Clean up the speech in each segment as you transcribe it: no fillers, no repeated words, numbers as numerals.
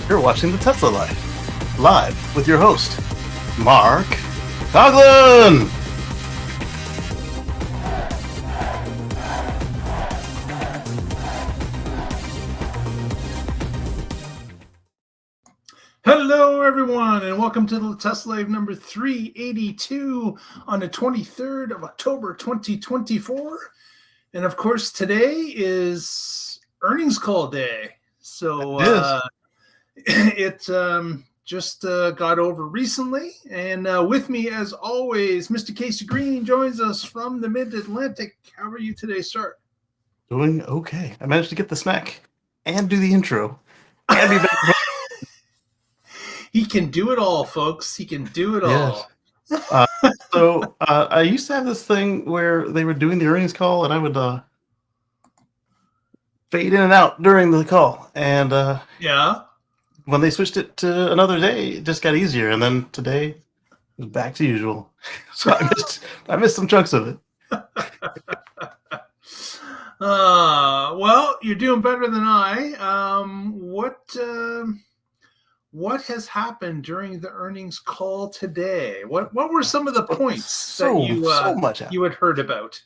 You're watching the Tesla Live with your host, Mark Coughlin. Hello, everyone, and welcome to the Tesla Live number 382 on the 23rd of October, 2024. And of course, today is earnings call day. So it just got over recently. And with me, as always, Mr. Casey Green joins us from the Mid-Atlantic. How are you today, sir? Doing okay. I managed to get the snack and do the intro and be back. He can do it all, folks. He can do it all. So I used to have this thing where they were doing the earnings call, and I would fade in and out during the call. And when they switched it to another day, it just got easier. And then today, it was back to usual. So I missed some chunks of it. Well, you're doing better than I. What has happened during the earnings call today? What were some of the points that you had heard about?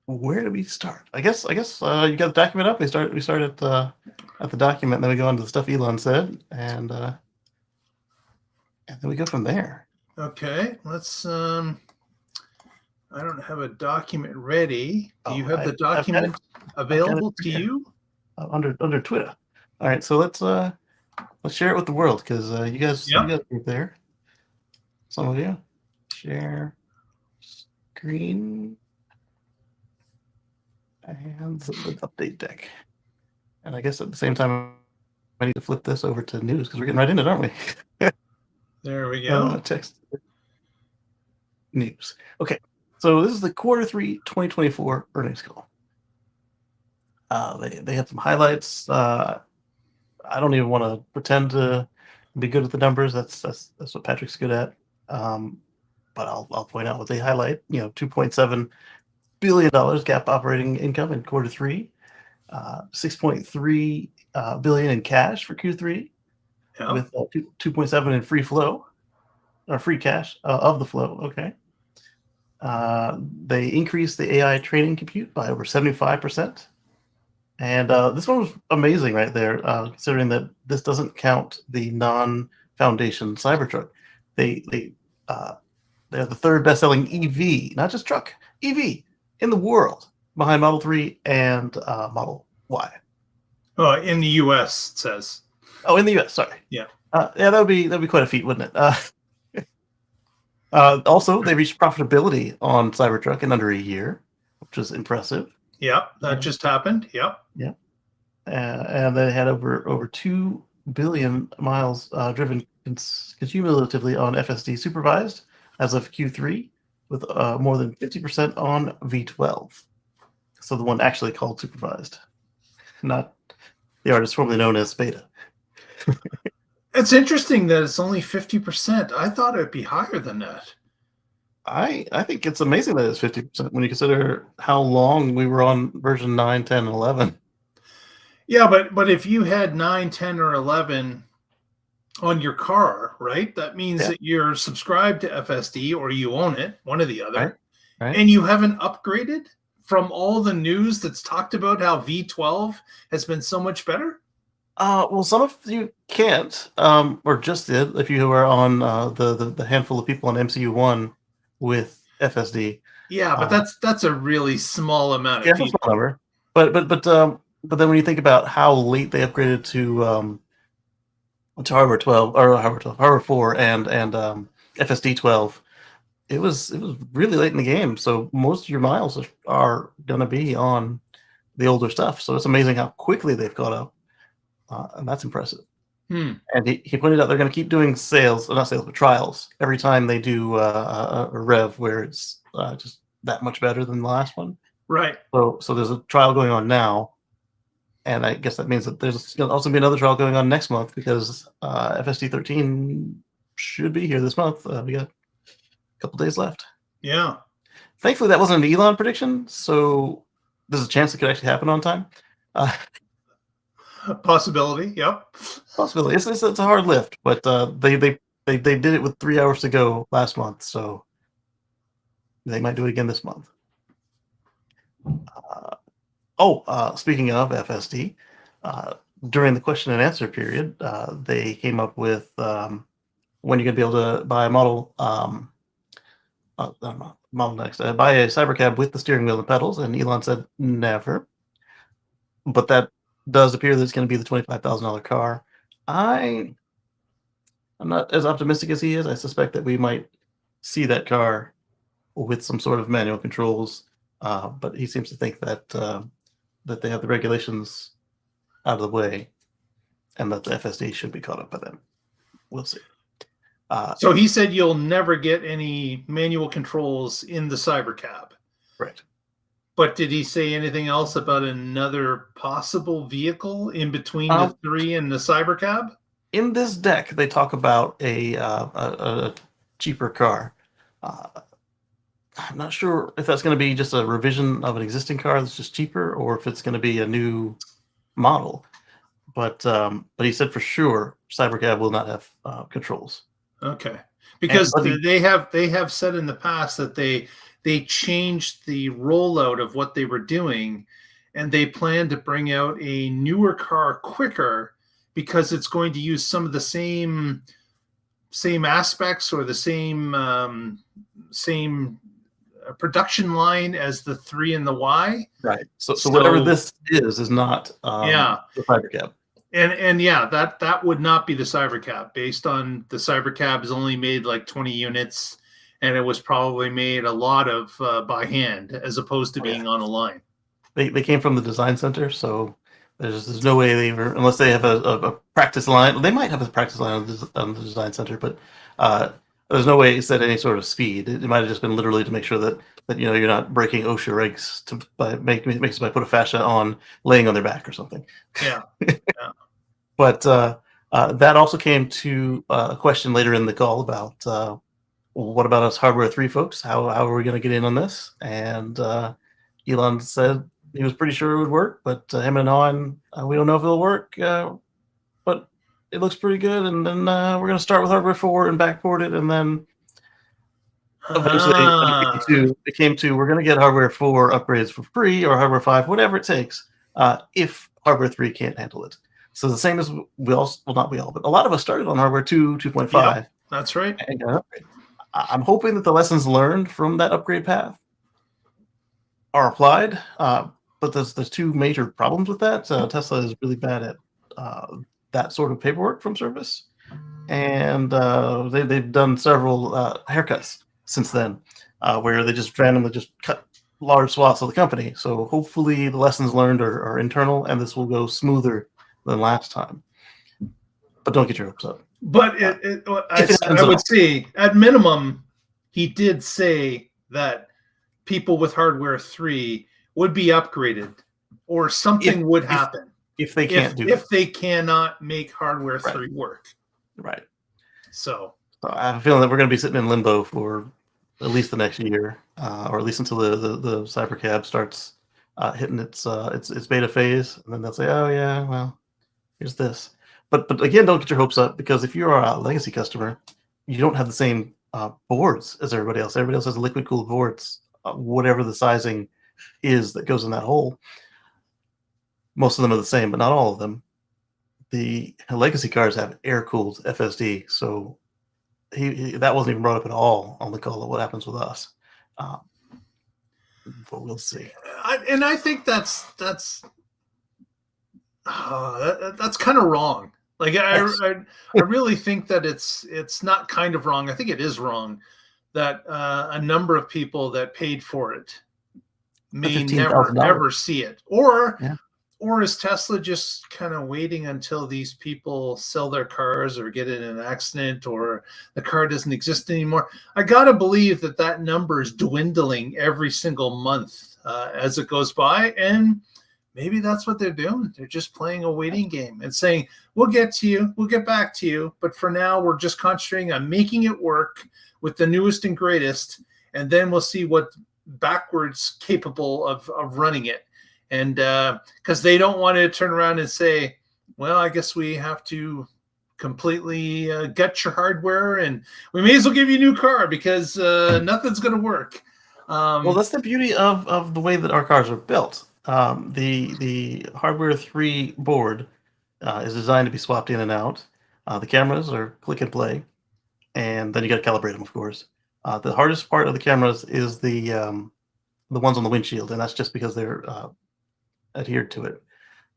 Where do we start? I guess you got the document up. We start at the document, and then we go on to the stuff Elon said, and then we go from there. Okay, let's. I don't have a document ready. Do you have the document available to you? Under Twitter. All right, so let's share it with the world, because you guys are there. Some of you share screen and the update deck. And I guess at the same time, I need to flip this over to news because we're getting right in it, aren't we? There we go. Text news. Okay, so this is the Q3 2024 earnings call. They had some highlights. I don't even want to pretend to be good at the numbers. That's what Patrick's good at. But I'll point out what they highlight. $2.7 billion GAAP operating income in Q3, $6.3 billion in cash for Q3, with 2.7 in free flow or free cash of the flow. Okay. They increased the AI training compute by over 75%. And this one was amazing right there, considering that this doesn't count the non-foundation Cybertruck. They're the third best-selling EV, not just truck, EV in the world, behind Model 3 and Model Y. Oh, in the U.S. it says. Oh, in the U.S. Sorry. Yeah. That'd be quite a feat, wouldn't it? Also, they reached profitability on Cybertruck in under a year, which was impressive. Yeah, that just happened. Yep. Yeah. And they had over 2 billion miles driven cumulatively on FSD supervised as of Q3, with more than 50% on V12. So the one actually called supervised, not the artist formerly known as Beta. It's interesting that it's only 50%. I thought it would be higher than that. I think it's amazing that it's 50% when you consider how long we were on version 9, 10, and 11. Yeah, but if you had 9, 10, or 11 on your car, right, that means that you're subscribed to FSD or you own it, one or the other, right. And you haven't upgraded from all the news that's talked about how V12 has been so much better? Well, some of you can't, or just did, if you were on the handful of people on MCU1 with FSD. Yeah, but that's a really small amount of people. Small number. But then when you think about how late they upgraded to Hardware 12 or Hardware 4 and FSD 12, it was really late in the game. So most of your miles are going to be on the older stuff. So it's amazing how quickly they've caught up, and that's impressive. And he pointed out they're going to keep doing trials every time they do a rev where it's just that much better than the last one. Right. So there's a trial going on now, and I guess that means that there's going to also be another trial going on next month, because FSD 13 should be here this month. We got a couple days left. Yeah. Thankfully, that wasn't an Elon prediction, so there's a chance it could actually happen on time. Possibility. Yep. Possibility. It's a hard lift, but they did it with 3 hours to go last month, so they might do it again this month. Speaking of FSD, during the question and answer period, they came up with when you're going to be able to buy a model next, buy a Cybercab with the steering wheel and pedals, and Elon said never. But that does appear that it's going to be the $25,000 car. I'm not as optimistic as he is. I suspect that we might see that car with some sort of manual controls, but he seems to think that that they have the regulations out of the way, and that the FSD should be caught up by then. We'll see. So he said you'll never get any manual controls in the Cybercab. Right. But did he say anything else about another possible vehicle in between the 3 and the Cybercab? In this deck, they talk about a cheaper car. I'm not sure if that's going to be just a revision of an existing car that's just cheaper, or if it's going to be a new model. But he said for sure Cybercab will not have controls. Okay, because they have said in the past that they changed the rollout of what they were doing, and they plan to bring out a newer car quicker because it's going to use some of the same aspects or the same production line as the 3 and the Y. Right. So whatever this is not the Cybercab. And yeah, that would not be the Cybercab, based on the Cybercab is only made like 20 units, and it was probably made a lot of by hand as opposed to being on a line. They came from the design center, so there's no way they were, unless they have a practice line. They might have a practice line on the design center, but there's no way it set any sort of speed. It might have just been literally to make sure that you're not breaking OSHA regs by making somebody put a fascia on laying on their back or something. Yeah. But that also came to a question later in the call about what about us Hardware 3 folks? How are we going to get in on this? And Elon said he was pretty sure it would work, but him and Han, we don't know if it'll work, but it looks pretty good. And then we're going to start with Hardware 4 and backport it, and then eventually it came to we're going to get Hardware 4 upgrades for free, or Hardware 5, whatever it takes, if Hardware 3 can't handle it. So the same as not we all, but a lot of us started on Hardware 2, 2.5. Yeah, that's right. And I'm hoping that the lessons learned from that upgrade path are applied. But there's 2 major problems with that. Tesla is really bad at that sort of paperwork from service, and they've done several haircuts since then, where they just randomly just cut large swaths of the company. So hopefully the lessons learned are internal, and this will go smoother than last time. But don't get your hopes up. But I would say, at minimum, he did say that people with Hardware 3 would be upgraded, or something would happen if they can't if they cannot make Hardware 3 work. Right. So I have a feeling that we're going to be sitting in limbo for at least the next year, or at least until the Cybercab starts hitting its beta phase, and then they'll say, "Oh yeah, well, here's this." But again, don't get your hopes up, because if you're a legacy customer, you don't have the same boards as everybody else. Everybody else has liquid cooled boards, whatever the sizing is that goes in that hole. Most of them are the same, but not all of them. The legacy cars have air cooled FSD, so that wasn't even brought up at all on the call of what happens with us. But we'll see. I think that's kind of wrong. Like I really think that it's not kind of wrong. I think it is wrong that a number of people that paid for it may never see it, or is Tesla just kind of waiting until these people sell their cars or get in an accident or the car doesn't exist anymore? I gotta believe that number is dwindling every single month as it goes by, and maybe that's what they're doing. They're just playing a waiting game and saying, we'll get to you, we'll get back to you, but for now we're just concentrating on making it work with the newest and greatest, and then we'll see what backwards capable of running it. And because they don't want to turn around and say, well, I guess we have to completely gut your hardware, and we may as well give you a new car because nothing's going to work. Well, that's the beauty of the way that our cars are built. The Hardware 3 board is designed to be swapped in and out. The cameras are click and play, and then you got to calibrate them, of course. The hardest part of the cameras is the ones on the windshield, and that's just because they're adhered to it.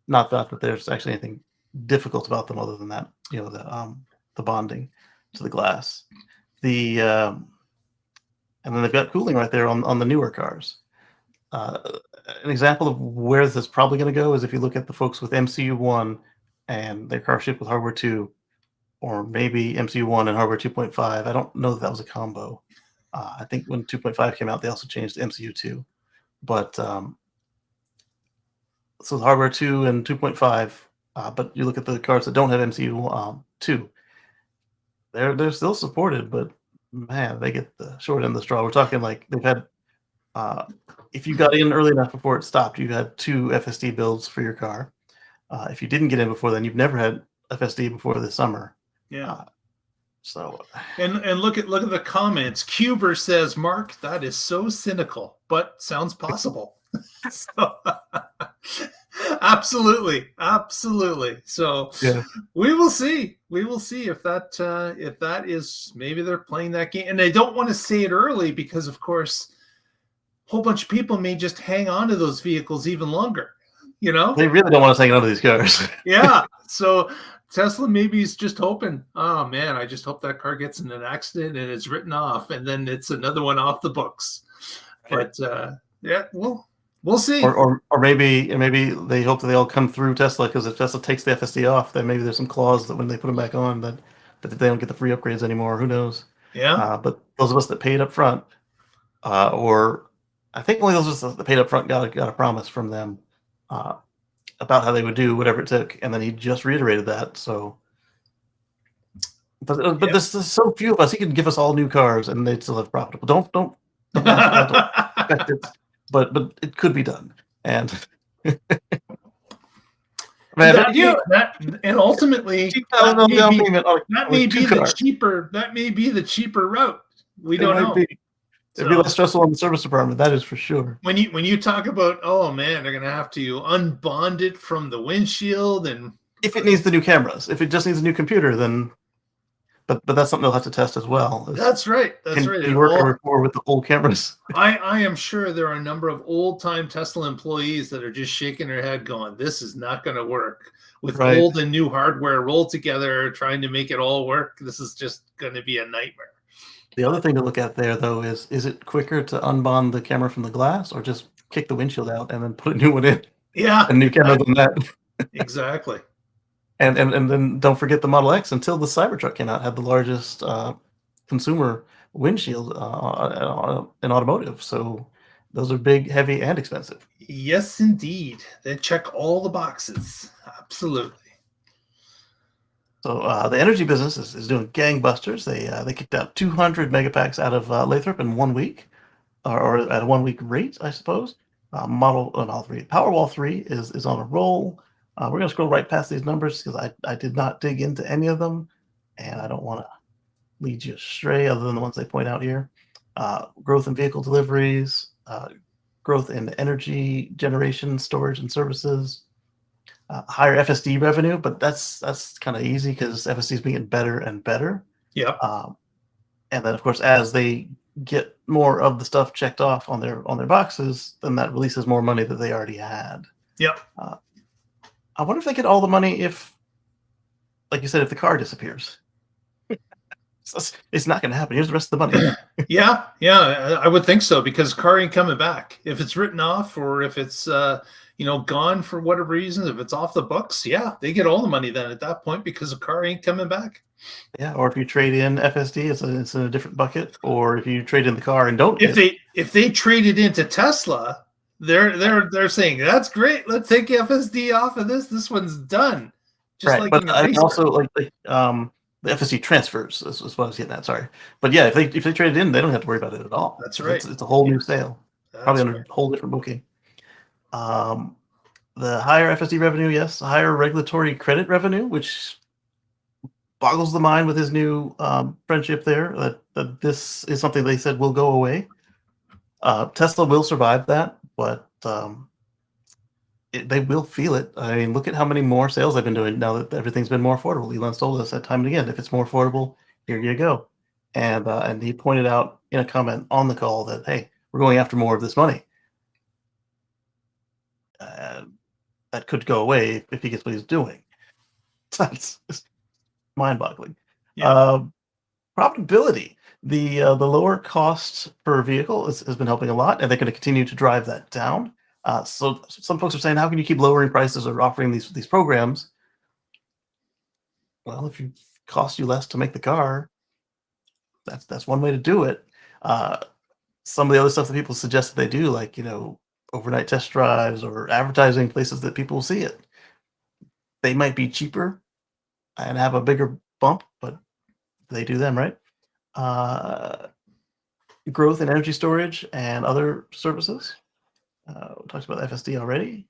Not that there's actually anything difficult about them other than that, the bonding to the glass. And then they've got cooling right there on the newer cars. An example of where this is probably going to go is if you look at the folks with MCU1 and their car shipped with Hardware 2, or maybe MCU1 and Hardware 2.5. I don't know that was a combo. I think when 2.5 came out, they also changed to MCU2. But so the Hardware 2 and 2.5, but you look at the cars that don't have MCU2, they're still supported, but man, they get the short end of the straw. We're talking like they've had, if you got in early enough before it stopped, you had 2 FSD builds for your car. If you didn't get in before then, you've never had FSD before this summer. Yeah. So and look at the comments. Cuber says, Mark, that is so cynical, but sounds possible. So, absolutely. So yeah. we will see if that is, maybe they're playing that game, and they don't want to say it early because of course a whole bunch of people may just hang on to those vehicles even longer. They really don't want to hang on to these cars. Yeah. So Tesla maybe is just hoping, oh man, I just hope that car gets in an accident and it's written off, and then it's another one off the books. Right. But yeah, we'll see. Or maybe they hope that they all come through Tesla, because if Tesla takes the FSD off, then maybe there's some clause that when they put them back on that they don't get the free upgrades anymore. Who knows? Yeah. But those of us that paid up front, or I think only those of us that paid up front got a promise from them about how they would do whatever it took, and then he just reiterated that. So, but there's so few of us. He can give us all new cars, and they'd still have profitable. Don't expect it, but it could be done. And man, and ultimately that may be the cheaper route. We don't know. It'd be less stressful on the service department, that is for sure. When you talk about, oh man, they're gonna have to unbond it from the windshield, and if it needs the new cameras, if it just needs a new computer, then but that's something they'll have to test as well. That's right. Can you work with the old cameras? I am sure there are a number of old-time Tesla employees that are just shaking their head going, this is not going to work. With old and new hardware rolled together, trying to make it all work, this is just going to be a nightmare. The other thing to look at there, though, is it quicker to unbond the camera from the glass, or just kick the windshield out and then put a new one in? Yeah. A new camera than that. Exactly. And then don't forget the Model X, until the Cybertruck came out, had the largest consumer windshield in automotive. So those are big, heavy, and expensive. Yes, indeed. They check all the boxes. Absolutely. So the energy business is doing gangbusters. They kicked out 200 megapacks out of Lathrop in 1 week, or at a 1 week rate, I suppose. Powerwall 3 is on a roll. We're going to scroll right past these numbers because I did not dig into any of them, and I don't want to lead you astray other than the ones they point out here. Growth in vehicle deliveries, growth in energy generation, storage, and services, higher FSD revenue, but that's kind of easy because FSD is being better and better. Yeah. And then, of course, as they get more of the stuff checked off on their boxes, then that releases more money that they already had. Yep. I wonder if they get all the money if, like you said, if the car disappears. It's not going to happen. Here's the rest of the money. Yeah, I would think so, because car ain't coming back. If it's written off, or if it's gone for whatever reason, if it's off the books, yeah, they get all the money then at that point, because the car ain't coming back. Yeah, or if you trade in FSD, it's in a different bucket. Or if you trade in the car and don't, if they trade it into Tesla, they're saying that's great. Let's take FSD off of this. This one's done. Just right, like but I also like the FSD transfers is what I was getting at. Sorry, but yeah, if they trade it in, they don't have to worry about it at all. That's right. It's a whole new sale, probably on right. a whole different booking. The higher FSD revenue, yes. Higher regulatory credit revenue, which boggles the mind with his new friendship there. That this is something they said will go away. Tesla will survive that, but they will feel it. I mean, look at how many more sales they've been doing now that everything's been more affordable. Elon's told us that time and again, if it's more affordable, here you go. And he pointed out in a comment on the call that, hey, we're going after more of this money. That could go away if he gets what he's doing. That's mind-boggling. Yeah. Profitability. The lower cost per vehicle has been helping a lot, and they're going to continue to drive that down. So some folks are saying, how can you keep lowering prices or offering these programs? Well, if it costs you less to make the car, that's one way to do it. Some of the other stuff that people suggest that they do, like overnight test drives or advertising places that people will see it, they might be cheaper and have a bigger bump, but they do them, right? Growth in energy storage and other services. We talked about FSD already.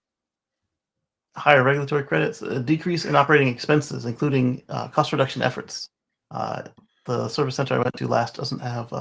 Higher regulatory credits, a decrease in operating expenses, including cost reduction efforts. The service center I went to last doesn't have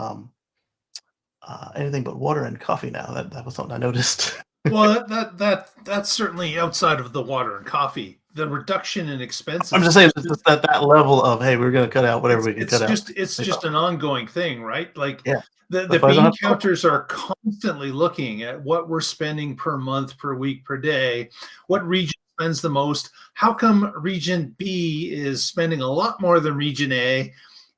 anything but water and coffee now. That was something I noticed. Well, that's certainly outside of the water and coffee. The reduction in expenses. I'm just saying it's that level of, hey, we're going to cut out whatever we can cut out. It's just an ongoing thing, right? Like the But bean counters are constantly looking at what we're spending per month, per week, per day, what region spends the most. How come region B is spending a lot more than region A?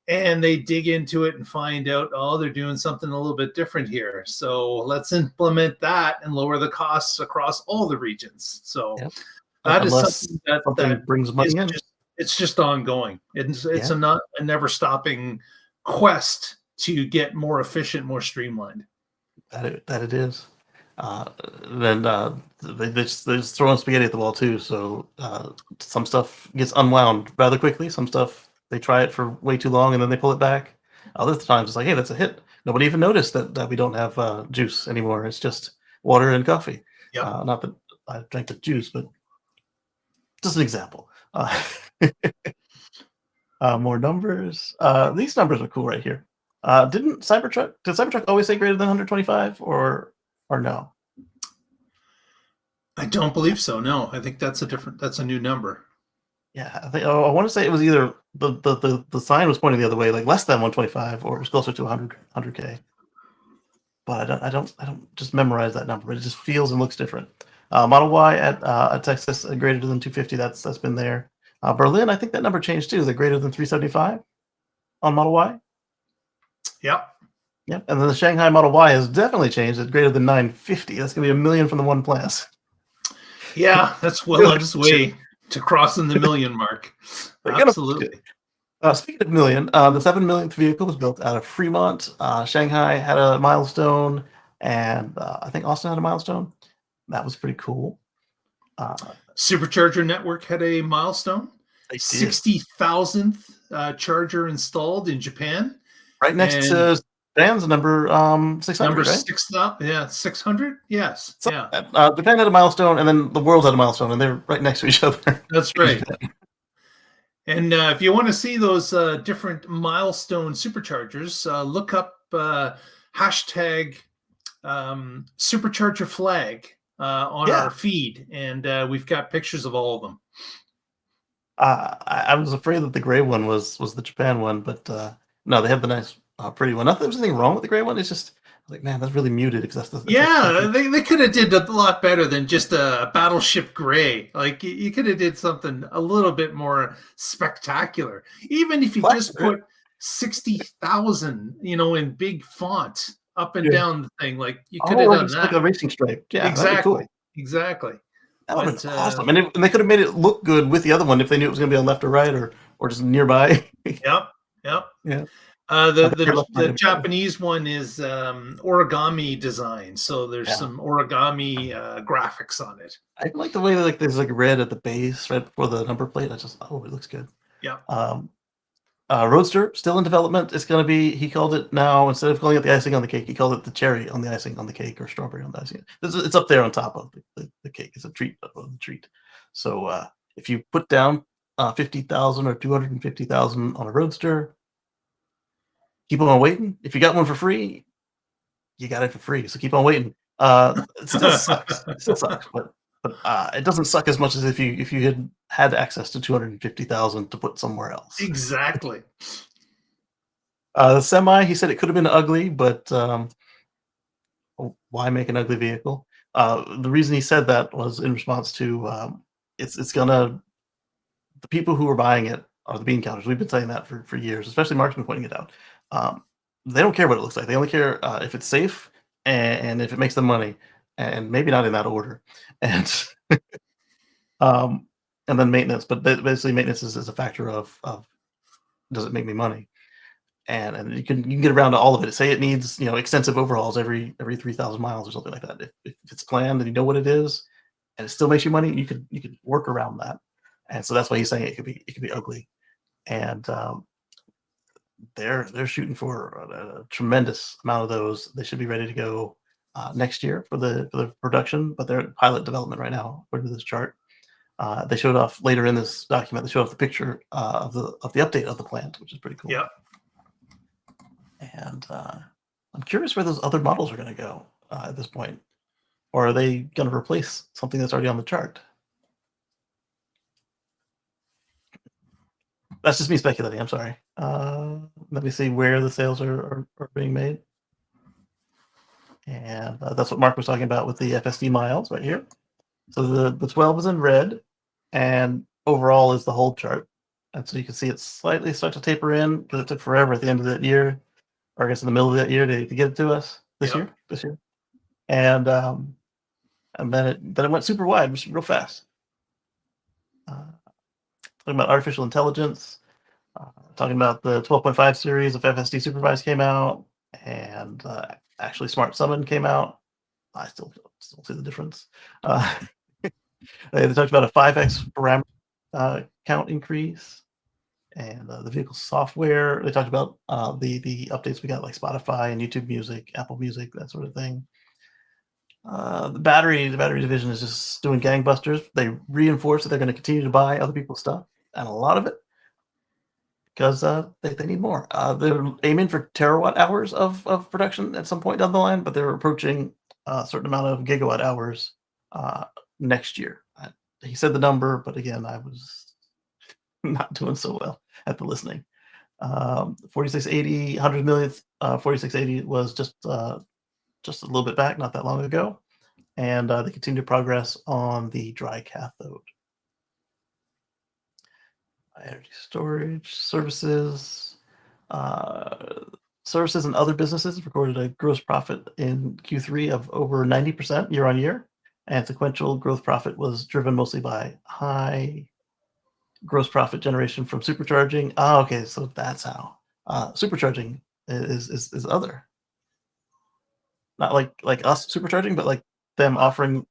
And they dig into it and find out, oh, they're doing something a little bit different here. So let's implement that and lower the costs across all the regions. So that is something that brings money in. It's just ongoing. It's a never stopping quest to get more efficient, more streamlined. That it is. Then they just throw in spaghetti at the wall too. So some stuff gets unwound rather quickly. Some stuff they try it for way too long and then they pull it back. Other times it's like, hey, that's a hit. Nobody even noticed that we don't have juice anymore. It's just water and coffee. Not that I drank the juice, but just an example. More numbers. These numbers are cool right here. Did Cybertruck always say greater than 125 or no? I don't believe so. No, I think that's a new number. Yeah, I think I want to say it was either the sign was pointing the other way, like less than 125, or it was closer to 100K. But I don't just memorize that number. It just feels and looks different. Model Y at Texas greater than 250. That's been there. Berlin, I think that number changed too. They're greater than 375 on Model Y. Yep. And then the Shanghai Model Y has definitely changed. It's greater than 950. That's gonna be 1 million from the one plant. Yeah, that's well on its way to crossing the million mark. Absolutely. Speaking of million, the 7 millionth vehicle was built out of Fremont. Shanghai had a milestone, and I think Austin had a milestone. That was pretty cool. Supercharger network had a milestone. 60,000th charger installed in Japan. Right next to Japan's number 600. Number right? 600. Yes. So, Japan had a milestone, and then the world had a milestone, and they're right next to each other. That's right. And if you want to see those different milestone superchargers, look up hashtag Supercharger flag on our feed, and we've got pictures of all of them. I was afraid that the gray one was the Japan one, but no, they have the nice pretty one. Not that there's anything wrong with the gray one. It's just like, man, that's really muted. Because that's they could have did a lot better than just a battleship gray. Like you could have did something a little bit more spectacular. Even if you just put 60,000, in big font up and down the thing, like you could have done that. Like a racing stripe. Yeah, exactly. Exactly. That would have been awesome. And they could have made it look good with the other one if they knew it was going to be on left or right or just nearby. Yep. Yeah. The Japanese one is origami design, so there's some origami graphics on it. I like the way that there's like red at the base, right before the number plate. It looks good. Yeah. Roadster still in development. It's going to be. He called it now, instead of calling it the icing on the cake, he called it the cherry on the icing on the cake or strawberry on the icing. It's up there on top of the the cake. It's a treat of the treat. So if you put down 50,000 or 250,000 on a Roadster, keep on waiting. If you got one for free, you got it for free. So keep on waiting. It still sucks. It still sucks, but it doesn't suck as much as if you had access to 250,000 to put somewhere else. Exactly. The Semi, he said it could have been ugly, but why make an ugly vehicle? The reason he said that was in response to it's gonna the people who are buying it are the bean counters. We've been saying that for years, especially Mark's been pointing it out. They don't care what it looks like. They only care if it's safe and if it makes them money, and maybe not in that order. And um, and then maintenance, but basically maintenance is a factor of does it make me money? And you can get around to all of it. Say it needs extensive overhauls every 3,000 miles or something like that. If it's planned and you know what it is, and it still makes you money, you could work around that. And so that's why he's saying it could be ugly. And they're shooting for a tremendous amount of those. They should be ready to go next year for the production, but they're in pilot development right now, according to this chart. They showed off later in this document. They showed off the picture of the update of the plant, which is pretty cool. Yep. And I'm curious where those other models are going to go at this point, or are they going to replace something that's already on the chart? That's just me speculating. I'm sorry. Let me see where the sales are being made. And that's what Mark was talking about with the FSD miles right here. So the 12 is in red, and overall is the whole chart. And so you can see it slightly start to taper in because it took forever at the end of that year, or I guess in the middle of that year to get it to us this year. And then it went super wide, which is real fast. Talking about artificial intelligence, talking about the 12.5 series of FSD Supervised came out, and actually Smart Summon came out. I still see the difference. They talked about a 5x parameter count increase, and the vehicle software. They talked about the updates we got, like Spotify and YouTube Music, Apple Music, that sort of thing. The battery division is just doing gangbusters. They reinforce that they're going to continue to buy other people's stuff, and a lot of it because they need more. They're aiming for terawatt hours of production at some point down the line, but they're approaching a certain amount of gigawatt hours next year. He said the number, but again, I was not doing so well at the listening. 4680, 100 millionth, 4680 was just a little bit back, not that long ago. And they continue to progress on the dry cathode. Energy storage, services, services and other businesses recorded a gross profit in Q3 of over 90% year on year. And sequential growth profit was driven mostly by high gross profit generation from supercharging. Okay, so that's how. Supercharging is other. Not like us supercharging, but like them offering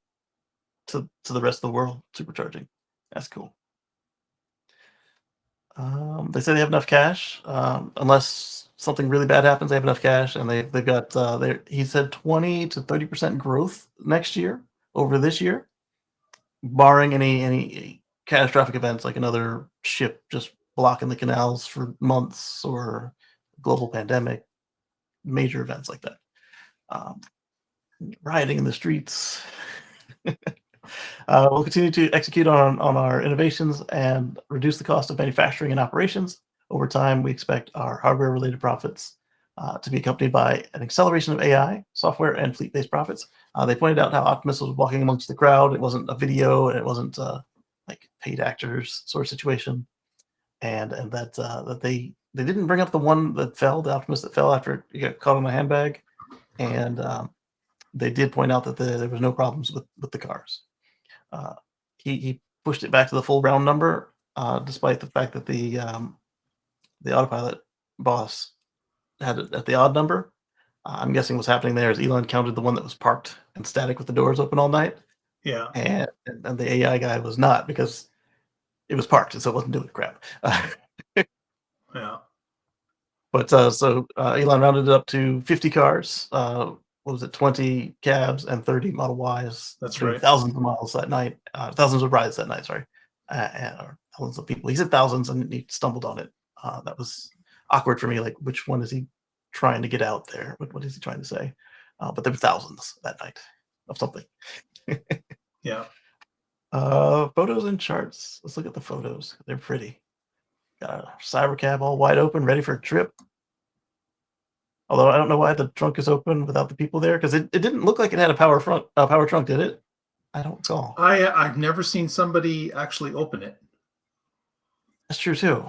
to the rest of the world supercharging. That's cool. They say they have enough cash, unless something really bad happens. They have enough cash, and they've got. He said 20 to 30% growth next year over this year, barring any catastrophic events like another ship just blocking the canals for months or global pandemic, major events like that. Rioting in the streets. We'll continue to execute on our innovations and reduce the cost of manufacturing and operations. Over time, we expect our hardware-related profits to be accompanied by an acceleration of AI, software, and fleet-based profits. They pointed out how Optimus was walking amongst the crowd. It wasn't a video, and it wasn't like paid actors sort of situation, and that they didn't bring up the one that fell, the Optimus that fell after it got caught in a handbag, and they did point out that there was no problems with the cars. He pushed it back to the full round number, despite the fact that the autopilot boss had it at the odd number. I'm guessing what's happening there is Elon counted the one that was parked and static with the doors open all night. Yeah. And the AI guy was not, because it was parked, and so it wasn't doing crap. Yeah. But so Elon rounded it up to 50 cars, what was it, 20 cabs and 30 Model Ys. That's doing right. thousands of miles that night, thousands of rides that night, sorry, or thousands of people. He said thousands and he stumbled on it. That was awkward for me. Like, which one is he trying to get out there? What is he trying to say? But there were thousands that night of something. Yeah. Photos and charts. Let's look at the photos. They're pretty. Got a Cybercab all wide open, ready for a trip. Although I don't know why the trunk is open without the people there, because it didn't look like it had a power trunk, did it? I don't recall. I've never seen somebody actually open it. That's true too.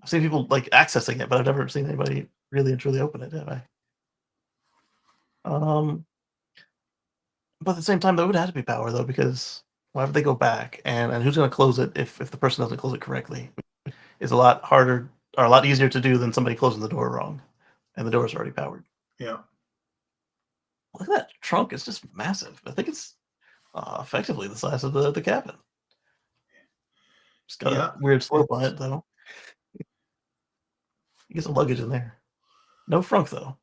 I've seen people like accessing it, but I've never seen anybody really and truly open it, have I? But at the same time, there would have to be power though, because why would they go back and who's going to close it if the person doesn't close it correctly? It's a lot harder or a lot easier to do than somebody closing the door wrong, and the door is already powered. Yeah. Look at that trunk; it's just massive. I think it's effectively the size of the cabin. It's got a weird slope on it though. You get some luggage in there. No frunk though.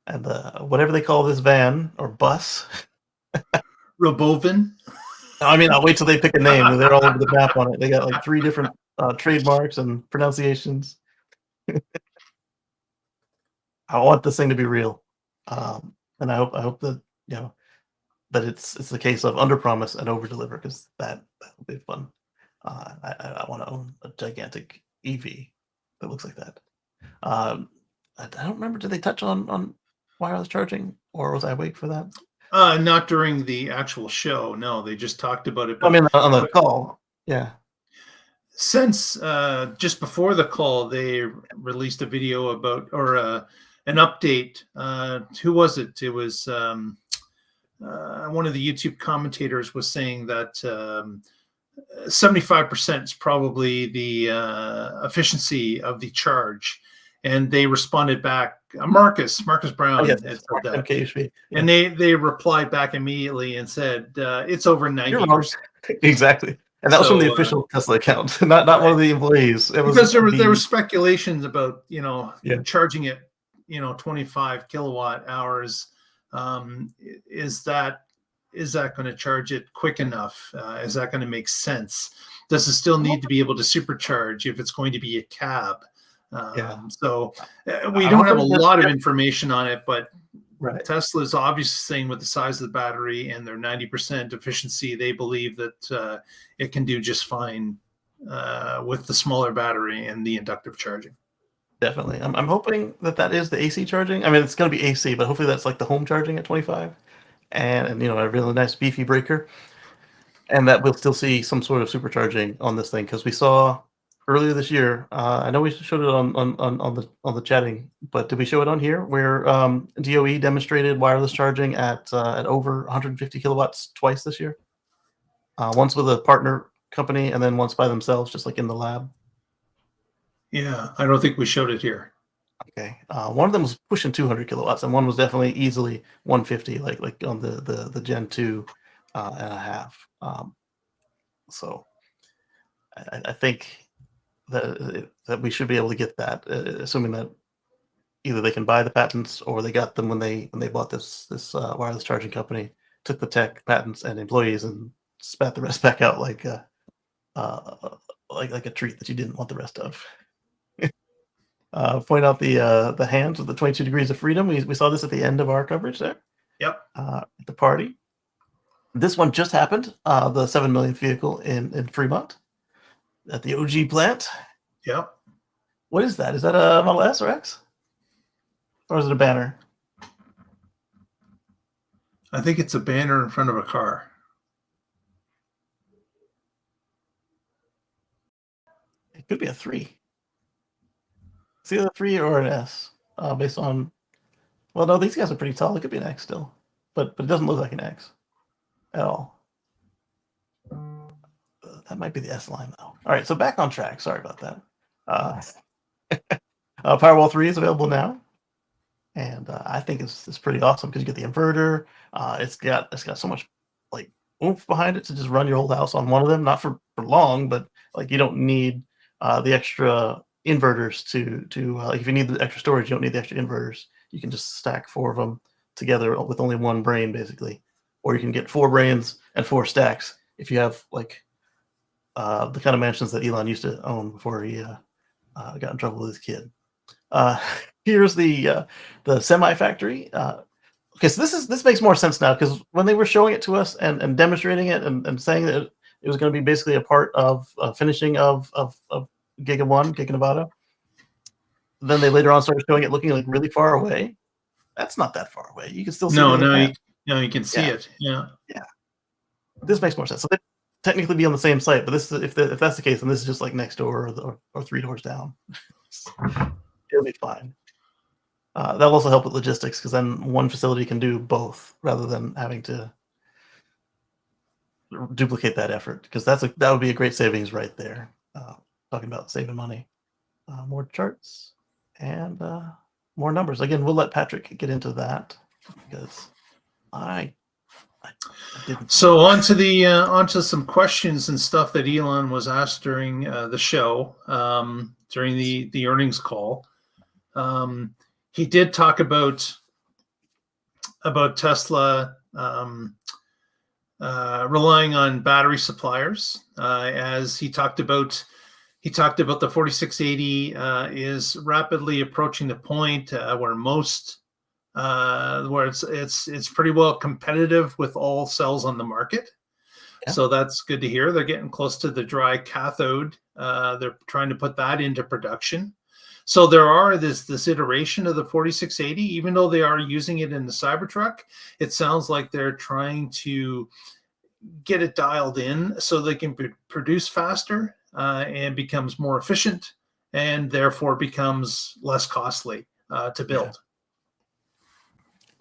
And whatever they call this van or bus. Robovin. I mean, I'll wait till they pick a name. They're all over the map on it. They got like 3 different trademarks and pronunciations. I want this thing to be real, and I hope that that it's the case of under promise and over deliver, because that will be fun. I want to own a gigantic EV that looks like that. I don't remember. Did they touch on wireless charging, or was I awake for that? Not during the actual show. No, they just talked about it. I mean, on the call. Yeah. Since just before the call, they released a video about, or an update. Who was it? It was one of the YouTube commentators was saying that 75% is probably the efficiency of the charge. And they responded back, Marcus Brown, yes, had said that. MKHV, yeah. And they replied back immediately and said it's over 90%. Exactly, and that was from the official Tesla account, not one of the employees. It was because there were speculations about charging it 25 kilowatt hours. Is that going to charge it quick enough? Is that going to make sense? Does it still need to be able to supercharge if it's going to be a cab? So we don't have a lot of information on it, but Tesla is obviously saying with the size of the battery and their 90% efficiency, they believe that it can do just fine with the smaller battery and the inductive charging. Definitely. I'm hoping that is the AC charging. I mean, it's going to be AC, but hopefully that's like the home charging at 25 and a really nice beefy breaker. And that we'll still see some sort of supercharging on this thing, because we saw earlier this year, I know we showed it on the chatting, but did we show it on here where DOE demonstrated wireless charging at over 150 kilowatts twice this year? Once with a partner company and then once by themselves, just like in the lab. Yeah, I don't think we showed it here. Okay, one of them was pushing 200 kilowatts, and one was definitely easily 150, like on the Gen 2 and a half. So I think that we should be able to get that, assuming that either they can buy the patents or they got them when they bought this wireless charging company, took the tech, patents, and employees, and spat the rest back out like a treat that you didn't want the rest of. Point out the hands with the 22 degrees of freedom. We saw this at the end of our coverage there. Yep. At the party. This one just happened. The 7 millionth vehicle in Fremont at the OG plant. Yep. What is that? Is that a Model S or X? Or is it a banner? I think it's a banner in front of a car. It could be a 3. It's either a 3 or an S, based on... Well, no, these guys are pretty tall. It could be an X still. But it doesn't look like an X at all. That might be the S line, though. All right, so back on track. Sorry about that. Powerwall 3 is available now. And I think it's pretty awesome because you get the inverter. It's got so much like oomph behind it to just run your whole house on one of them. Not for long, but like you don't need the extra inverters to like if you need the extra storage, you don't need the extra inverters. You can just stack 4 of them together with only one brain, basically. Or you can get 4 brains and 4 stacks if you have like the kind of mansions that Elon used to own before he got in trouble with his kid. Here's the semi factory. Okay, so this makes more sense now, because when they were showing it to us and demonstrating it and saying that it was going to be basically a part of finishing of Giga 1, Giga Nevada, then they later on started showing it looking like really far away. That's not that far away. You can still see it. You can see it. Yeah. This makes more sense. So they technically be on the same site, but this is, if that's the case, then this is just like next door or 3 doors down. It'll be fine. That'll also help with logistics, because then one facility can do both rather than having to duplicate that effort, because that would be a great savings right there. Talking about saving money. More charts and more numbers. Again, we'll let Patrick get into that, because I didn't. So onto some questions and stuff that Elon was asked during the show, during the earnings call. He did talk about Tesla relying on battery suppliers, as he talked about the 4680 is rapidly approaching the point where it's pretty well competitive with all cells on the market. Yeah. So that's good to hear. They're getting close to the dry cathode. They're trying to put that into production. So there are this iteration of the 4680, even though they are using it in the Cybertruck, it sounds like they're trying to get it dialed in so they can produce faster and becomes more efficient, and therefore becomes less costly to build.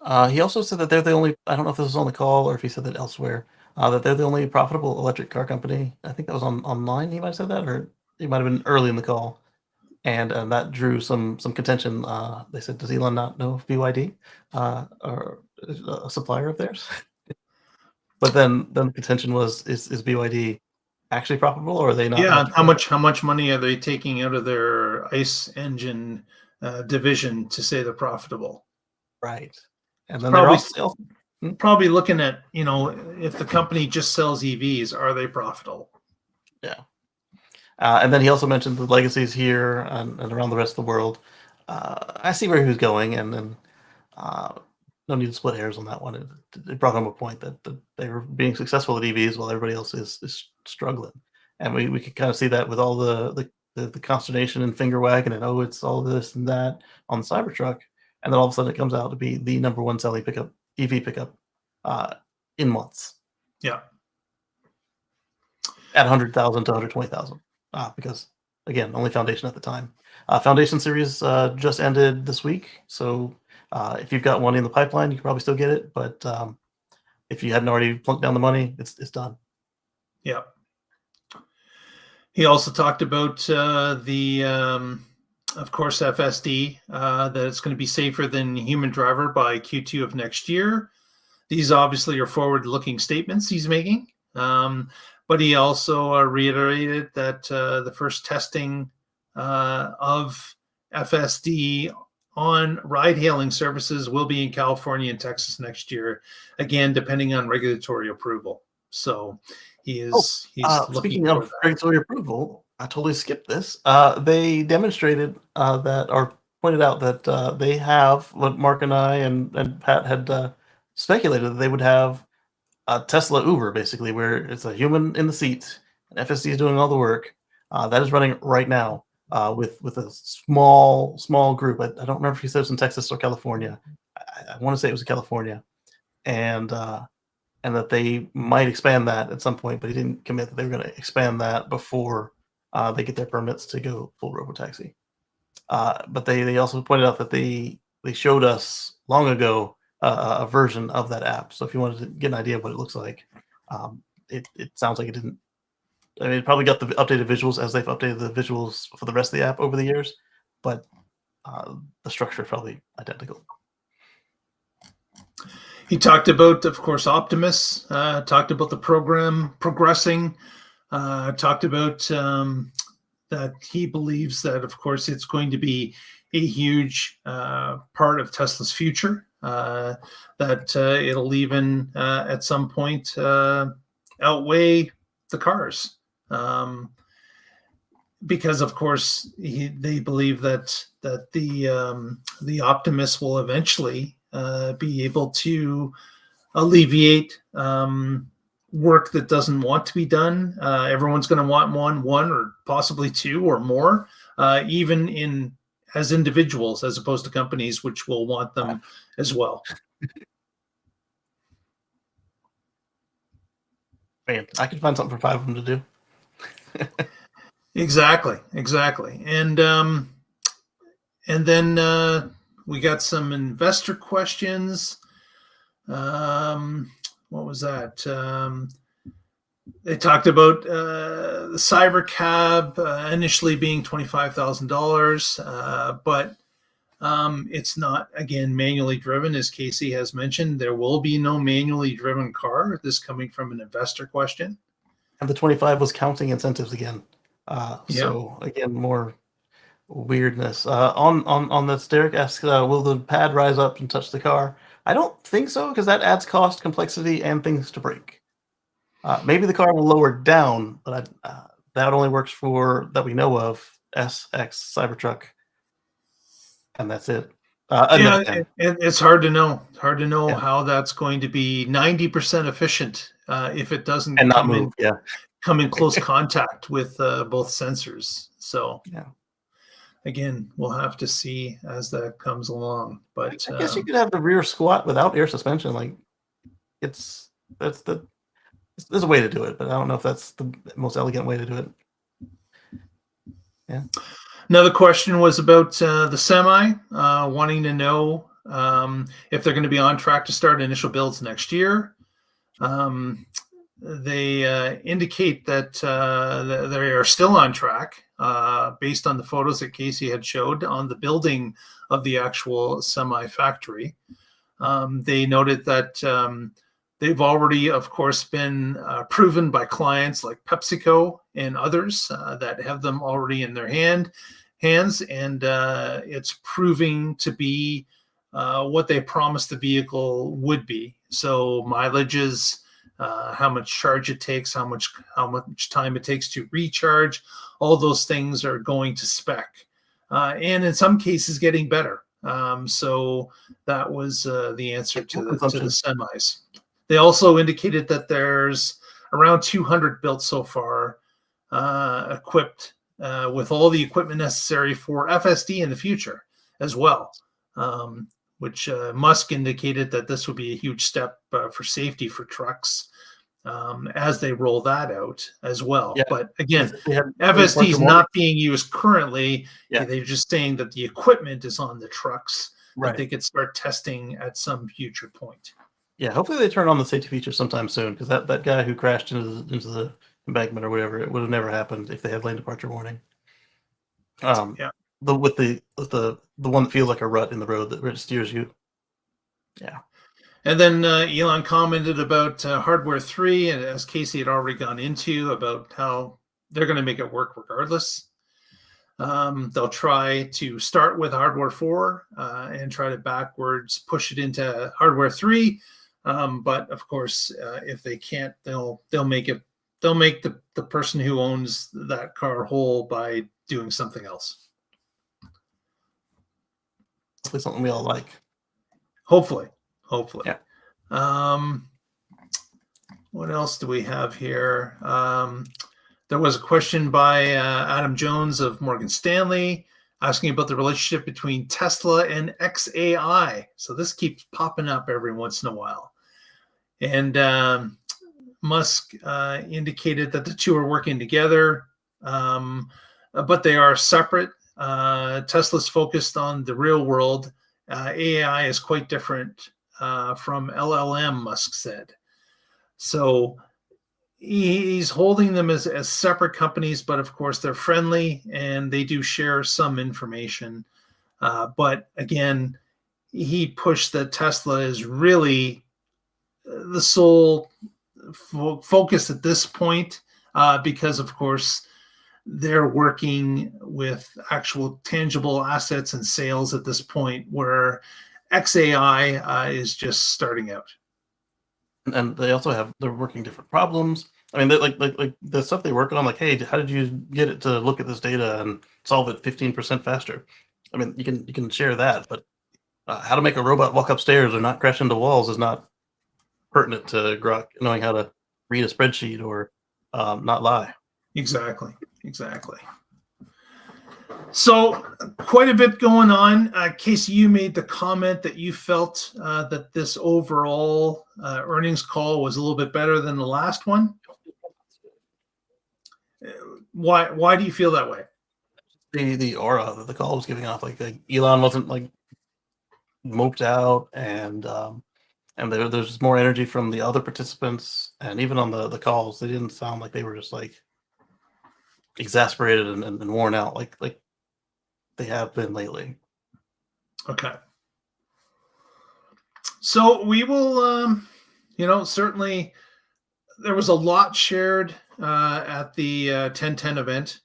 Yeah. He also said that they're the only, I don't know if this was on the call or if he said that elsewhere, that they're the only profitable electric car company. I think that was online. He might have said that, or it might have been early in the call. And that drew some contention. They said, does Elon not know if BYD or a supplier of theirs? But then the contention was, is BYD actually profitable, or are they not? Yeah, how much money are they taking out of their ICE engine division to say they're profitable? Right. And then they're probably looking at, if the company just sells EVs, are they profitable? Yeah. And then he also mentioned the legacies here and around the rest of the world. I see where he was going, and then no need to split hairs on that one. It brought home a point that they were being successful at EVs while everybody else is struggling. And we could kind of see that with all the consternation and finger wagging and, oh, it's all this and that on the Cybertruck. And then all of a sudden it comes out to be the #1 selling EV pickup in months. Yeah. At 100,000 to 120,000. Because, again, only Foundation at the time. Foundation series just ended this week, so if you've got one in the pipeline, you can probably still get it. But if you hadn't already plunked down the money, it's done. Yeah. He also talked about of course, FSD, that it's going to be safer than human driver by Q2 of next year. These obviously are forward-looking statements he's making. But he also reiterated that the first testing of FSD on ride-hailing services will be in California and Texas next year, again, depending on regulatory approval. So he's speaking of regulatory approval, I totally skipped this. They demonstrated that, or pointed out that they have what Mark and I and Pat had speculated, that they would have a Tesla Uber, basically, where it's a human in the seat and FSD is doing all the work. That is running right now with a small group. I don't remember if he said it was in Texas or California. I want to say it was in California, and that they might expand that at some point, but he didn't commit that they were going to expand that before they get their permits to go full robotaxi. But they also pointed out that they showed us long ago a version of that app. So if you wanted to get an idea of what it looks like, it sounds like it didn't. I mean, it probably got the updated visuals as they've updated the visuals for the rest of the app over the years, but the structure is probably identical. He talked about, of course, Optimus, talked about the program progressing, talked about that he believes that, of course, it's going to be a huge part of Tesla's future. that it'll even at some point outweigh the cars. Because of course they believe that the Optimus will eventually be able to alleviate work that doesn't want to be done. Everyone's going to want one or possibly two or more, even as individuals, as opposed to companies, which will want them as well. Man, I could find something for 5 of them to do. Exactly. And then we got some investor questions. What was that? They talked about the Cybercab initially being $25,000, but it's not, again, manually driven, as Casey has mentioned. There will be no manually driven car. This coming from an investor question. And the 25 was counting incentives again. So again, more weirdness. On this, Derek asks, will the pad rise up and touch the car? I don't think so, because that adds cost, complexity, and things to break. Maybe the car will lower down, but that only works for, that we know of, SX Cybertruck, and that's it. And it's hard to know. It's hard to know how that's going to be 90% efficient if it doesn't and not move. Come in close contact with both sensors. So again, we'll have to see as that comes along. But I guess you could have the rear squat without air suspension. Like there's a way to do it, but I don't know if that's the most elegant way to do it. Yeah. Another question was about the Semi, wanting to know if they're going to be on track to start initial builds next year. They indicate that they are still on track based on the photos that Casey had showed on the building of the actual Semi factory. They noted that they've already, of course, been proven by clients like PepsiCo and others that have them already in their hands, and it's proving to be what they promised the vehicle would be. So mileages, how much charge it takes, how much time it takes to recharge, all those things are going to spec, and in some cases getting better. So that was the answer to the semis. They also indicated that there's around 200 built so far, equipped with all the equipment necessary for FSD in the future as well, which Musk indicated that this would be a huge step for safety for trucks as they roll that out as well. Yeah. But again, FSD is not being used currently. Yeah. They're just saying that the equipment is on the trucks, that they could start testing at some future point. Yeah, hopefully they turn on the safety feature sometime soon, because that guy who crashed into the embankment or whatever, it would have never happened if they had lane departure warning. With the one that feels like a rut in the road that steers you. Yeah. And then Elon commented about Hardware 3, and as Casey had already gone into, about how they're going to make it work regardless. They'll try to start with Hardware 4 and try to backwards push it into Hardware 3. But of course, if they can't, they'll make the person who owns that car whole by doing something else. Hopefully something we all like. Hopefully. Yeah. What else do we have here? There was a question by Adam Jones of Morgan Stanley asking about the relationship between Tesla and XAI. So this keeps popping up every once in a while. And Musk indicated that the two are working together, but they are separate. Tesla's focused on the real world. AI is quite different from LLM, Musk said. So he's holding them as separate companies, but of course they're friendly and they do share some information. But again, he pushed that Tesla is really the sole focus at this point, because of course they're working with actual tangible assets and sales at this point, where XAI is just starting out. And they're working different problems. I mean, like the stuff they work on, like, hey, how did you get it to look at this data and solve it 15% faster? I mean, you can share that, but how to make a robot walk upstairs or not crash into walls is not pertinent to Grok knowing how to read a spreadsheet or not lie. Exactly. So quite a bit going on. Casey, you made the comment that you felt that this overall earnings call was a little bit better than the last one. Why do you feel that way? The aura that the call was giving off, like Elon wasn't like moped out, and there's more energy from the other participants, and even on the calls, they didn't sound like they were just like exasperated and worn out like they have been lately. Okay. So we will, certainly there was a lot shared at the 1010 event,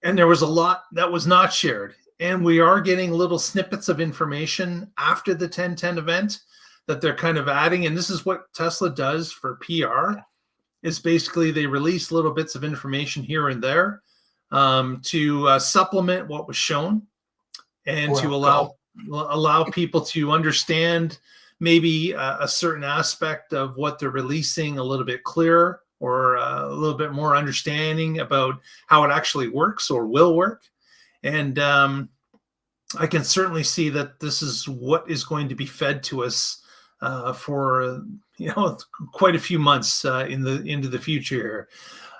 and there was a lot that was not shared. And we are getting little snippets of information after the 1010 event that they're kind of adding. And this is what Tesla does for PR, is basically they release little bits of information here and there to supplement what was shown, and to allow people to understand maybe a certain aspect of what they're releasing a little bit clearer, or a little bit more understanding about how it actually works or will work. And I can certainly see that this is what is going to be fed to us for quite a few months into the future here.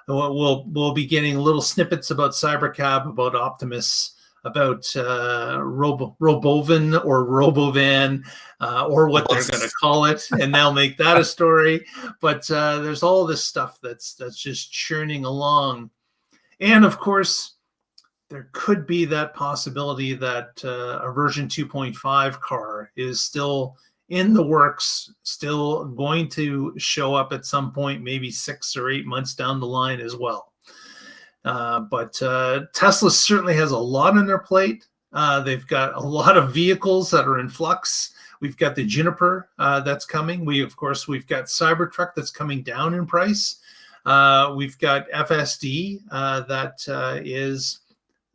We'll be getting little snippets about Cybercab, about Optimus, about Robovan or Robovan, or what they're going to call it, and they'll make that a story. But there's all this stuff that's just churning along, and of course, there could be that possibility that a version 2.5 car is still in the works, still going to show up at some point, maybe 6 or 8 months down the line as well. But Tesla certainly has a lot on their plate. They've got a lot of vehicles that are in flux. We've got the Juniper that's coming. We've got CyberTruck that's coming down in price. We've got FSD that is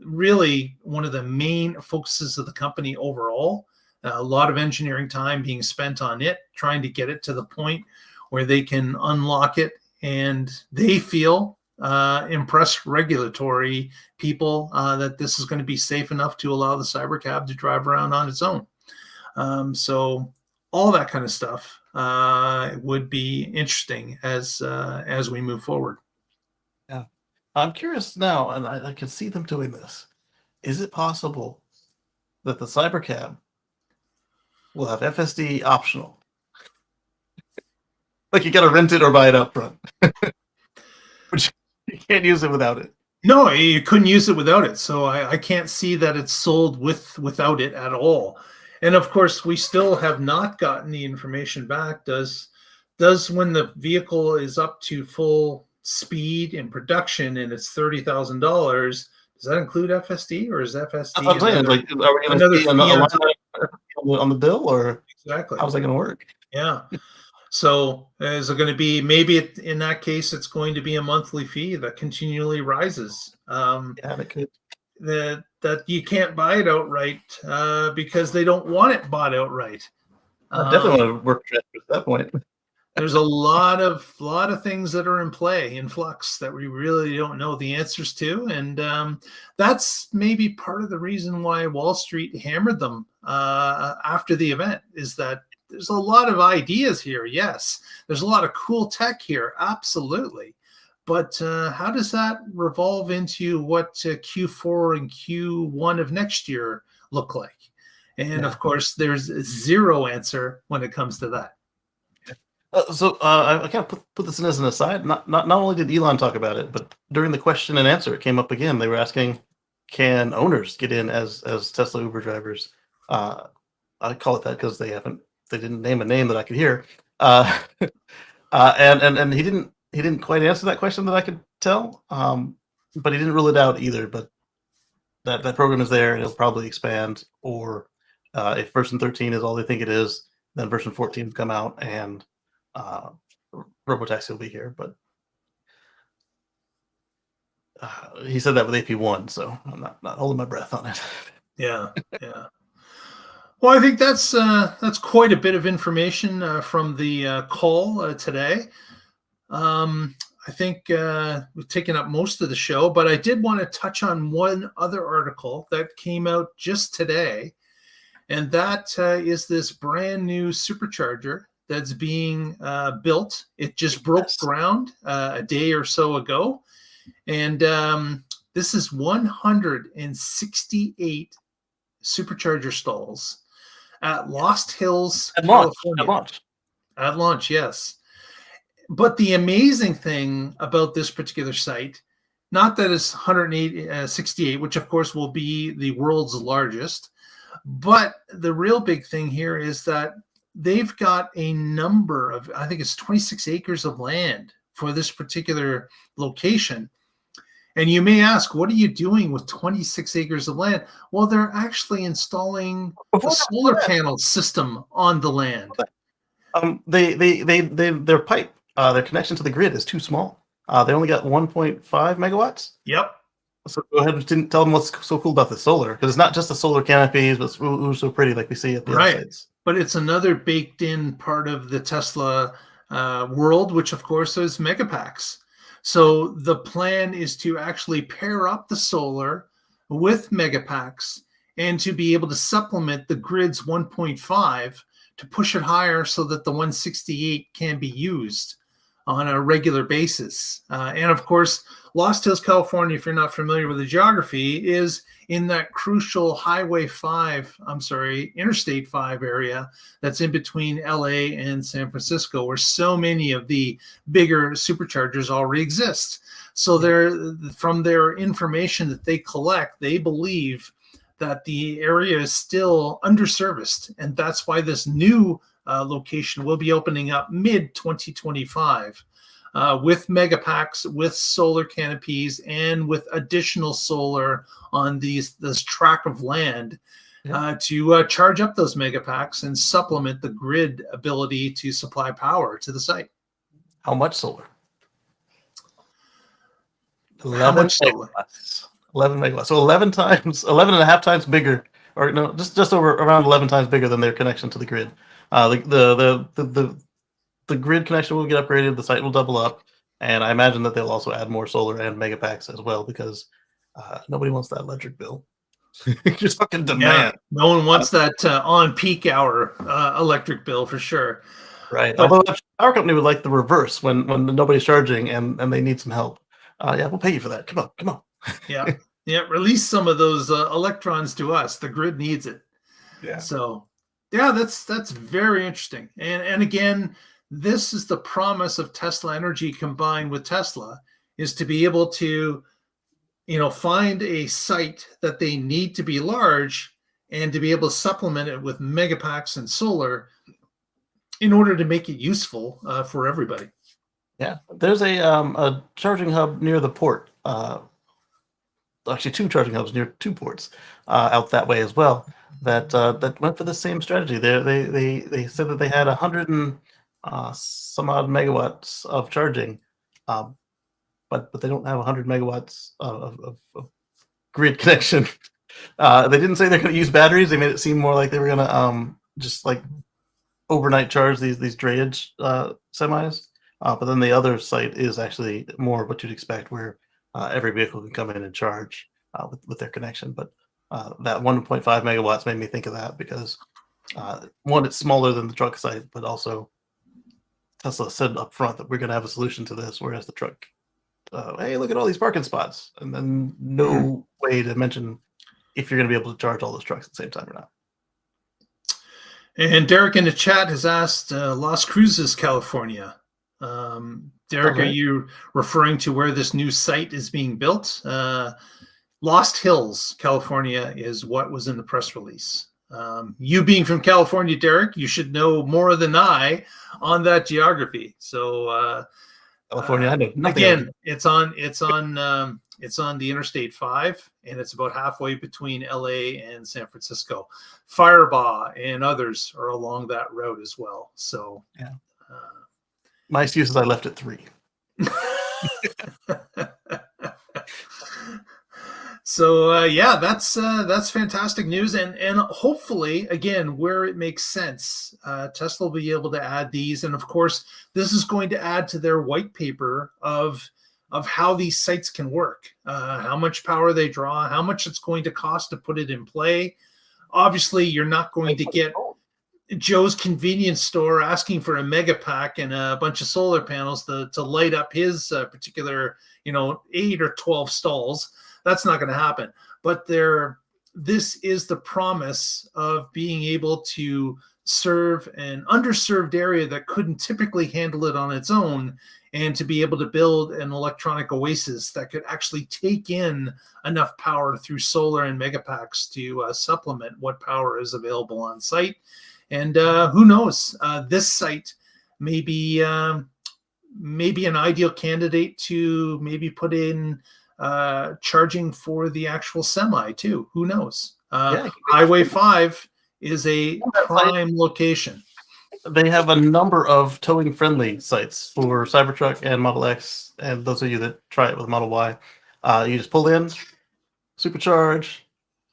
really one of the main focuses of the company overall. A lot of engineering time being spent on it, trying to get it to the point where they can unlock it, and they feel impress regulatory people that this is going to be safe enough to allow the Cybercab to drive around on its own. So all that kind of stuff would be interesting as we move forward. Yeah, I'm curious now, and I can see them doing this. Is it possible that the Cybercab will have FSD optional? Like, you got to rent it or buy it up front. Which you can't use it without it. No, you couldn't use it without it. So I can't see that it's sold without it at all. And of course, we still have not gotten the information back. Does when the vehicle is up to full speed in production and it's $30,000, does that include FSD, or is FSD? I'm saying, like, are we going to see on the bill, or exactly how's that going to work? Yeah. So is it going to be, maybe in that case, it's going to be a monthly fee that continually rises? Yeah, it could. That you can't buy it outright because they don't want it bought outright. I definitely want to work at that point. There's a lot of things that are in play, in flux, that we really don't know the answers to, and that's maybe part of the reason why Wall Street hammered them after the event, is that there's a lot of ideas here. Yes, there's a lot of cool tech here, absolutely, but how does that revolve into what Q4 and Q1 of next year look like? And of course, there's zero answer when it comes to that. So I kind of put this in as an aside. Not only did Elon talk about it, but during the question and answer, it came up again. They were asking, can owners get in as Tesla Uber drivers? I call it that because they didn't name a name that I could hear. And he didn't quite answer that question that I could tell. But he didn't rule it out either. But that program is there, and it'll probably expand, or If version 13 is all they think it is, then version 14 will come out and Robotaxi will be here. But he said that with AP1, so I'm not holding my breath on it. Yeah. Well, I think that's quite a bit of information from the call today. I think we've taken up most of the show, but I did want to touch on one other article that came out just today, and that is this brand new supercharger that's being built. It just broke ground a day or so ago, and this is 168 supercharger stalls at Lost Hills, California. At launch, yes. But the amazing thing about this particular site, not that it's 168, which of course will be the world's largest, but the real big thing here is that they've got a number of, I think it's 26 acres of land for this particular location. And you may ask, what are you doing with 26 acres of land? Well, they're actually installing a solar panel system on the land. Their pipe, their connection to the grid is too small. They only got 1.5 megawatts. Yep. So go ahead and tell them what's so cool about the solar, because it's not just the solar canopies, but it's so pretty like we see at the other sites. But it's another baked in part of the Tesla world, which of course is Megapacks. So the plan is to actually pair up the solar with Megapacks and to be able to supplement the grid's 1.5 to push it higher so that the 168 can be used on a regular basis. And of course, Lost Hills, California, if you're not familiar with the geography, is in that crucial Interstate 5 area that's in between LA and San Francisco, where so many of the bigger superchargers already exist. So from their information that they collect, they believe that the area is still underserviced. And that's why this new location will be opening up mid-2025 with Megapacks, with solar canopies, and with additional solar on this tract of land to charge up those Megapacks and supplement the grid ability to supply power to the site. How much solar? 11 megawatts. 11 megawatts. So 11 and a half times bigger, or no, just over around 11 times bigger than their connection to the grid. The grid connection will get upgraded. The site will double up, and I imagine that they'll also add more solar and Megapacks as well, because nobody wants that electric bill. Just fucking demand. Yeah, no one wants that on peak hour electric bill for sure. Right. But, although our company would like the reverse when nobody's charging and they need some help. Yeah, we'll pay you for that. Come on. Yeah. Release some of those electrons to us. The grid needs it. Yeah. So, yeah, that's very interesting. And again, this is the promise of Tesla Energy combined with Tesla, is to be able to, find a site that they need to be large and to be able to supplement it with Megapacks and solar in order to make it useful for everybody. Yeah, there's a charging hub near the port. Actually, two charging hubs near two ports out that way as well. That went for the same strategy. They said that they had 100 and some odd megawatts of charging, but they don't have 100 megawatts of grid connection. They didn't say they're going to use batteries. They made it seem more like they were going to just like overnight charge these drayage semis. But then the other site is actually more of what you'd expect, where every vehicle can come in and charge with their connection. But that 1.5 megawatts made me think of that because, one, it's smaller than the truck site, but also Tesla said up front that we're going to have a solution to this, whereas the truck, hey, look at all these parking spots. And then no way to mention if you're going to be able to charge all those trucks at the same time or not. And Derek in the chat has asked Las Cruces, California. Derek, are you referring to where this new site is being built? Lost Hills, California is what was in the press release. You being from California, Derek, you should know more than I on that geography. So California. I know nothing. Again, it's on the Interstate 5, and it's about halfway between LA and San Francisco. Firebaugh and others are along that road as well. So, yeah. My excuse is I left at 3. So yeah, that's fantastic news, and hopefully, again, where it makes sense, Tesla will be able to add these, and of course, this is going to add to their white paper of how these sites can work, how much power they draw, how much it's going to cost to put it in play. Obviously, you're not going to get Joe's convenience store asking for a Megapack and a bunch of solar panels to light up his particular, 8 or 12 stalls. That's not going to happen. But this is the promise of being able to serve an underserved area that couldn't typically handle it on its own, and to be able to build an electronic oasis that could actually take in enough power through solar and megapacks to supplement what power is available on site. And who knows, this site may be an ideal candidate to maybe put in charging for the actual semi too. Who knows? Highway 5 is a prime location. They have a number of towing friendly sites for Cybertruck and Model X, and those of you that try it with Model Y, you just pull in, supercharge,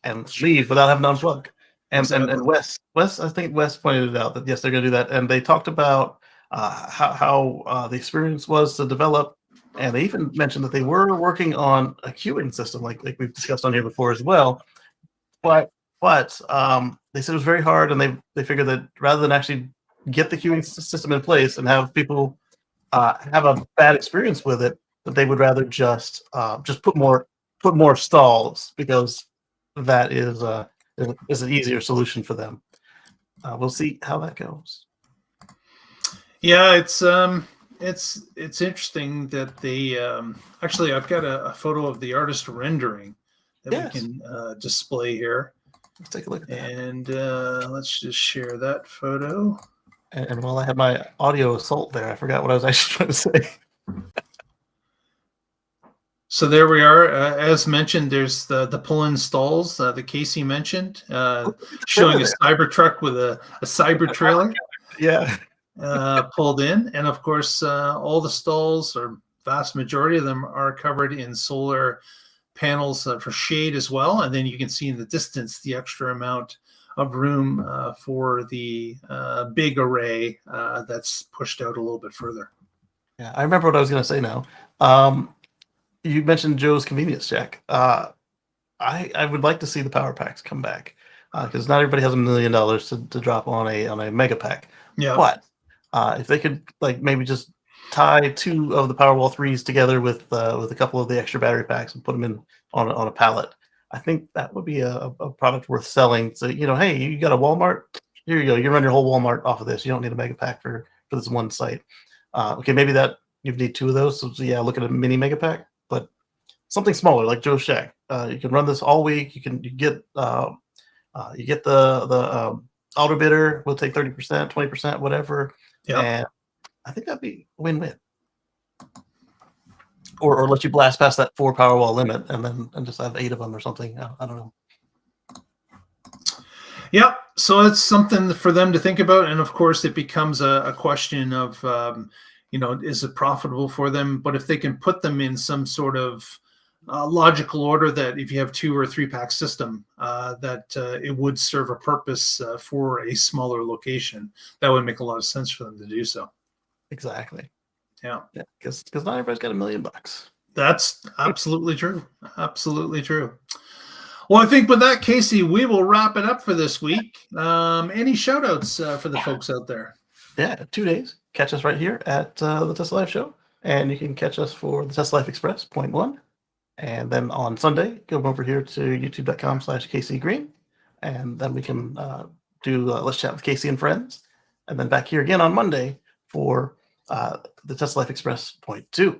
and leave without having to unplug. And Wes, I think Wes pointed it out that yes, they're going to do that, and they talked about how the experience was to develop. And they even mentioned that they were working on a queuing system, like we've discussed on here before as well. But they said it was very hard, and they figured that rather than actually get the queuing system in place and have people have a bad experience with it, that they would rather just put more stalls, because that is an easier solution for them. We'll see how that goes. Yeah, it's interesting that they actually, I've got a photo of the artist rendering that we can display here. Let's take a look at that. And let's just share that photo. And while I had my audio assault there, I forgot what I was actually trying to say. So there we are. As mentioned, there's the pull-in stalls that Casey mentioned, showing a Cybertruck with a Cyber trailer. Yeah. Pulled in, and of course all the stalls, or vast majority of them, are covered in solar panels for shade as well, and then you can see in the distance the extra amount of room for the big array that's pushed out a little bit further. Yeah, I remember what I was going to say now. You mentioned Joe's Convenience Jack. I would like to see the power packs come back, because not everybody has $1 million to drop on a Megapack. Yeah, but if they could maybe just tie 2 of the Powerwall 3s together with a couple of the extra battery packs and put them in on a pallet, I think that would be a product worth selling. So hey, you got a Walmart, here you go. You can run your whole Walmart off of this. You don't need a Megapack for this one site. Okay, maybe that you need 2 of those. So yeah, look at a mini Megapack, but something smaller like Joe's Shack. You can run this all week. You get the auto bidder. We'll take 30%, 20%, whatever. Yeah, and I think that'd be win-win. Or let you blast past that 4 Powerwall limit and just have 8 of them or something. I don't know. Yeah, so it's something for them to think about, and of course it becomes a question of is it profitable for them? But if they can put them in some sort of logical order, that if you have 2 or 3 pack system, that it would serve a purpose for a smaller location, that would make a lot of sense for them to do so. Exactly. Yeah, because not everybody's got $1 million. That's absolutely true. Absolutely true. Well, I think with that, Casey, we will wrap it up for this week. Any shout outs for the folks out there? Yeah, 2 days. Catch us right here at the Tesla Life Show, and you can catch us for the Tesla Life Express .1. And then on Sunday, go over here to youtube.com/KCGreen, and then we can do Let's Chat with Casey and Friends. And then back here again on Monday for the Tesla Life Express .2.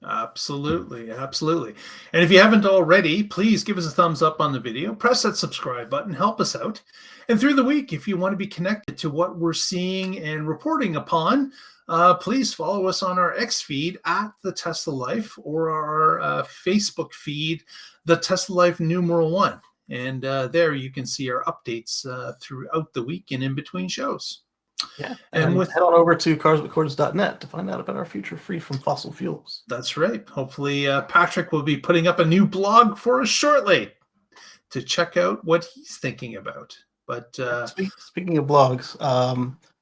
Absolutely. And if you haven't already, please give us a thumbs up on the video, press that subscribe button, help us out. And through the week, if you want to be connected to what we're seeing and reporting upon, please follow us on our X feed at The Tesla Life or our Facebook feed, The Tesla Life #1. And there you can see our updates throughout the week and in between shows. Yeah, and head on over to carswithcords.net to find out about our future free from fossil fuels. That's right. Hopefully, Patrick will be putting up a new blog for us shortly to check out what he's thinking about. But speaking of blogs,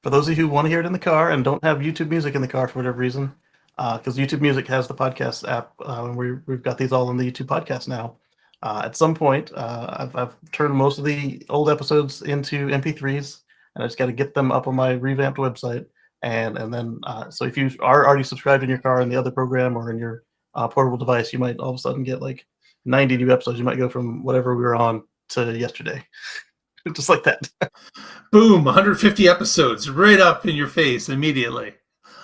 for those of you who want to hear it in the car and don't have YouTube Music in the car for whatever reason, because YouTube Music has the podcast app, and we've got these all in the YouTube podcast now. At some point, I've turned most of the old episodes into MP3s, and I just got to get them up on my revamped website. And then, so if you are already subscribed in your car in the other program or in your portable device, you might all of a sudden get like 90 new episodes. You might go from whatever we were on to yesterday. Just like that. Boom, 150 episodes right up in your face immediately.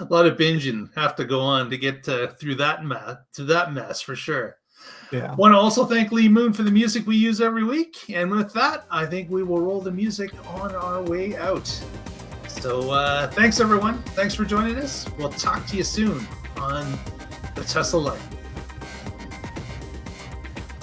A lot of binging have to go on to get through that mess for sure. Yeah. Want to also thank Lee Moon for the music we use every week. And with that, I think we will roll the music on our way out. So thanks, everyone. Thanks for joining us. We'll talk to you soon on The Tesla Life.